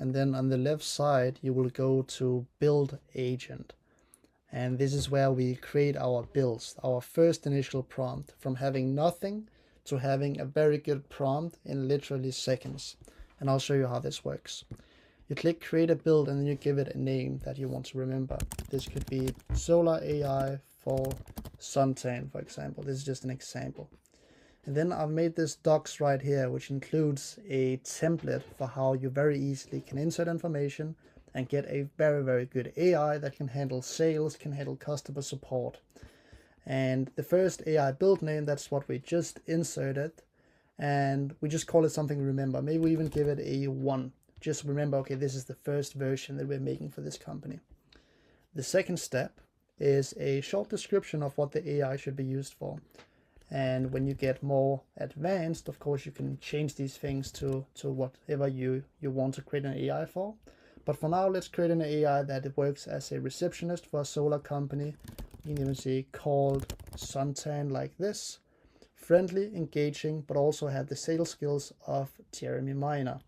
and then on the left side you will go to build agent. And this is where we create our builds, our first initial prompt, from having nothing to having a very good prompt in literally seconds. And I'll show you how this works. You click create a build and then you give it a name that you want to remember. This could be Solar AI for suntan, for example. This is just an example. And then I've made this docs right here, which includes a template for how you very easily can insert information and get a very, very good AI that can handle sales, can handle customer support. And the first AI build name, that's what we just inserted. And we just call it something to remember. Maybe we even give it a 1. Just remember, okay, this is the first version that we're making for this company. The second step is a short description of what the AI should be used for. And when you get more advanced, of course, you can change these things to whatever you want to create an AI for. But for now, let's create an AI that it works as a receptionist for a solar company. You can even see called Suntan like this. Friendly, engaging, but also have the sales skills of Jeremy Miner.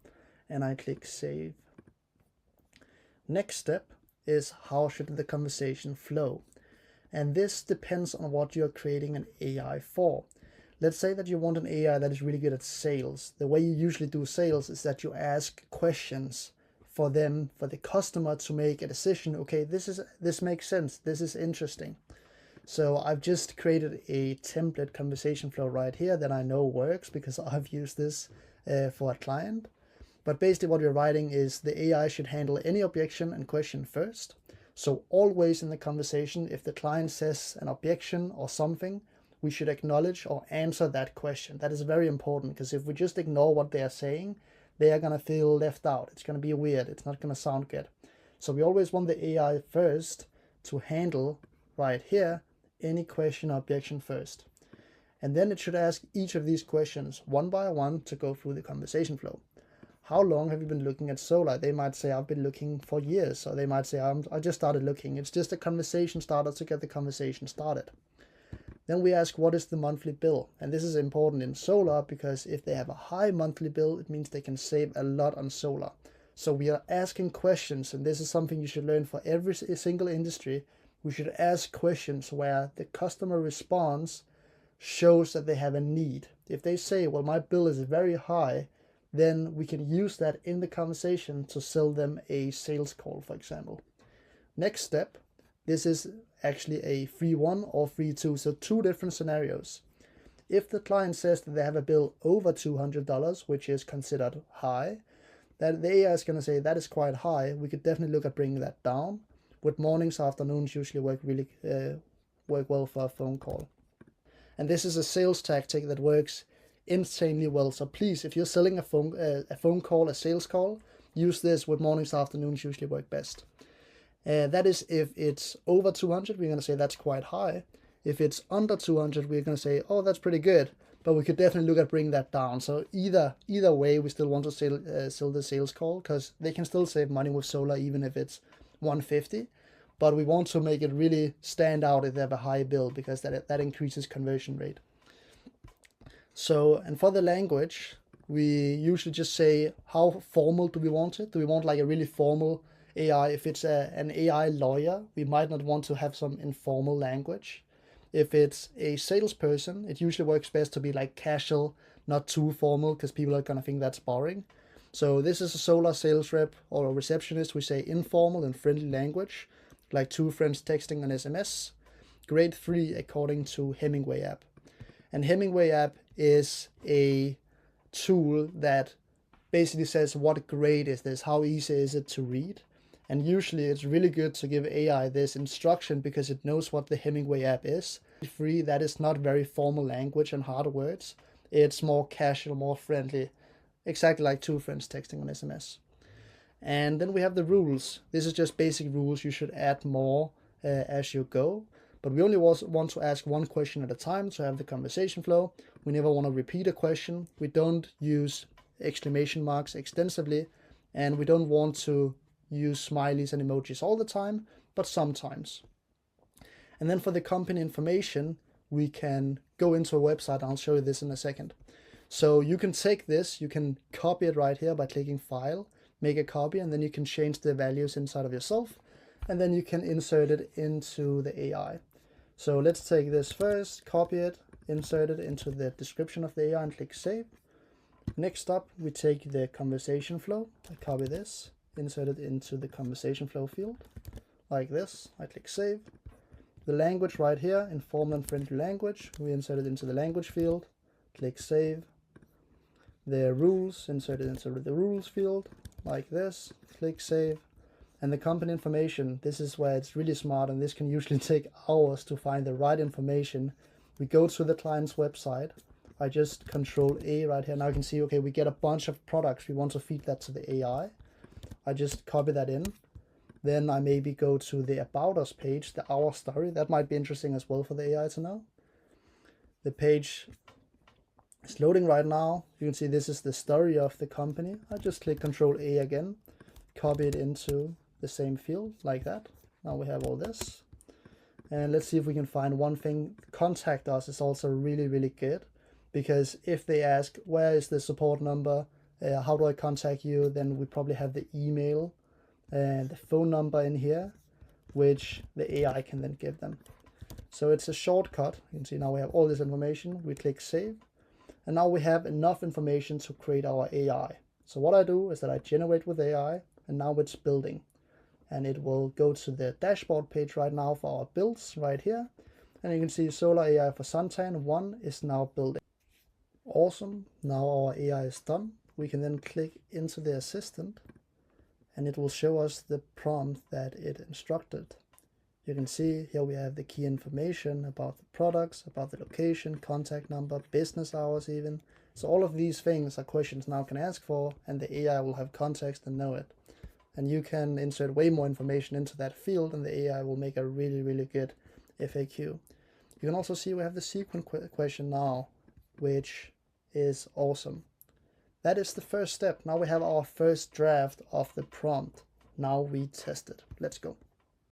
And I click save. Next step is how should the conversation flow? And this depends on what you're creating an AI for. Let's say that you want an AI that is really good at sales. The way you usually do sales is that you ask questions for them, for the customer to make a decision. Okay, this makes sense. This is interesting. So I've just created a template conversation flow right here that I know works because I've used this for a client. But basically what we're writing is the AI should handle any objection and question first. So always in the conversation, if the client says an objection or something, we should acknowledge or answer that question. That is very important because if we just ignore what they are saying, they are going to feel left out. It's going to be weird. It's not going to sound good. So we always want the AI first to handle right here any question or objection first. And then it should ask each of these questions one by one to go through the conversation flow. How long have you been looking at solar? They might say, I've been looking for years. Or they might say, I just started looking. It's just a conversation starter to get the conversation started. Then we ask, what is the monthly bill? And this is important in solar because if they have a high monthly bill, it means they can save a lot on solar. So we are asking questions, and this is something you should learn for every single industry. We should ask questions where the customer response shows that they have a need. If they say, well, my bill is very high, then we can use that in the conversation to sell them a sales call, for example. Next step, this is actually a 3-1 or 3-2, so 2 different scenarios. If the client says that they have a bill over $200, which is considered high, that the AI is going to say that is quite high. We could definitely look at bringing that down. With mornings, afternoons usually work well for a phone call. And this is a sales tactic that works insanely well. So please, if you're selling a phone call, a sales call, use this. With mornings, afternoons usually work best. That is if it's over 200, we're going to say that's quite high. If it's under 200, we're going to say, oh, that's pretty good. But we could definitely look at bringing that down. So either way, we still want to sell the sales call because they can still save money with solar even if it's 150. But we want to make it really stand out if they have a high bill because that increases conversion rate. So, and for the language, we usually just say, how formal do we want it? Do we want like a really formal AI? If it's an AI lawyer, we might not want to have some informal language. If it's a salesperson, it usually works best to be like casual, not too formal, because people are going to think that's boring. So this is a solar sales rep or a receptionist. We say informal and friendly language, like 2 friends texting on SMS. Grade 3 according to Hemingway app. And Hemingway app is a tool that basically says what grade is this, how easy is it to read. And usually it's really good to give AI this instruction because it knows what the Hemingway app is. Free, that is not very formal language and hard words. It's more casual, more friendly, exactly like 2 friends texting on SMS. And then we have the rules. This is just basic rules. You should add more as you go. But we only want to ask 1 question at a time to have the conversation flow. We never want to repeat a question. We don't use exclamation marks extensively. And we don't want to use smileys and emojis all the time, but sometimes. And then for the company information, we can go into a website. I'll show you this in a second. So you can take this, you can copy it right here by clicking File, make a copy, and then you can change the values inside of yourself, and then you can insert it into the AI. So let's take this first, copy it, insert it into the description of the AI and click save. Next up, we take the conversation flow. I copy this, insert it into the conversation flow field, like this. I click save. The language right here, informal and friendly language, we insert it into the language field, click save. The rules, insert it into the rules field, like this, click save. And the company information, this is where it's really smart, and this can usually take hours to find the right information. We go to the client's website. I just Control A right here. Now you can see, okay, we get a bunch of products. We want to feed that to the AI. I just copy that in. Then I maybe go to the About Us page, the Our Story. That might be interesting as well for the AI to know. The page is loading right now. You can see this is the story of the company. I just click Control A again, copy it into the same field like that. Now we have all this. And let's see if we can find one thing. Contact us is also really, really good, because if they ask, where is the support number? How do I contact you? Then we probably have the email and the phone number in here, which the AI can then give them. So it's a shortcut. You can see now we have all this information. We click save. And now we have enough information to create our AI. So what I do is that I generate with AI, and now it's building. And it will go to the dashboard page right now for our builds right here. And you can see Solar AI for Suntan 1 is now building. Awesome. Now our AI is done. We can then click into the assistant, and it will show us the prompt that it instructed. You can see here we have the key information about the products, about the location, contact number, business hours even. So all of these things are questions now can ask for, and the AI will have context and know it. And you can insert way more information into that field, and the AI will make a really, really good FAQ. You can also see we have the sequence question now, which is awesome. That is the first step. Now we have our first draft of the prompt. Now we test it. Let's go.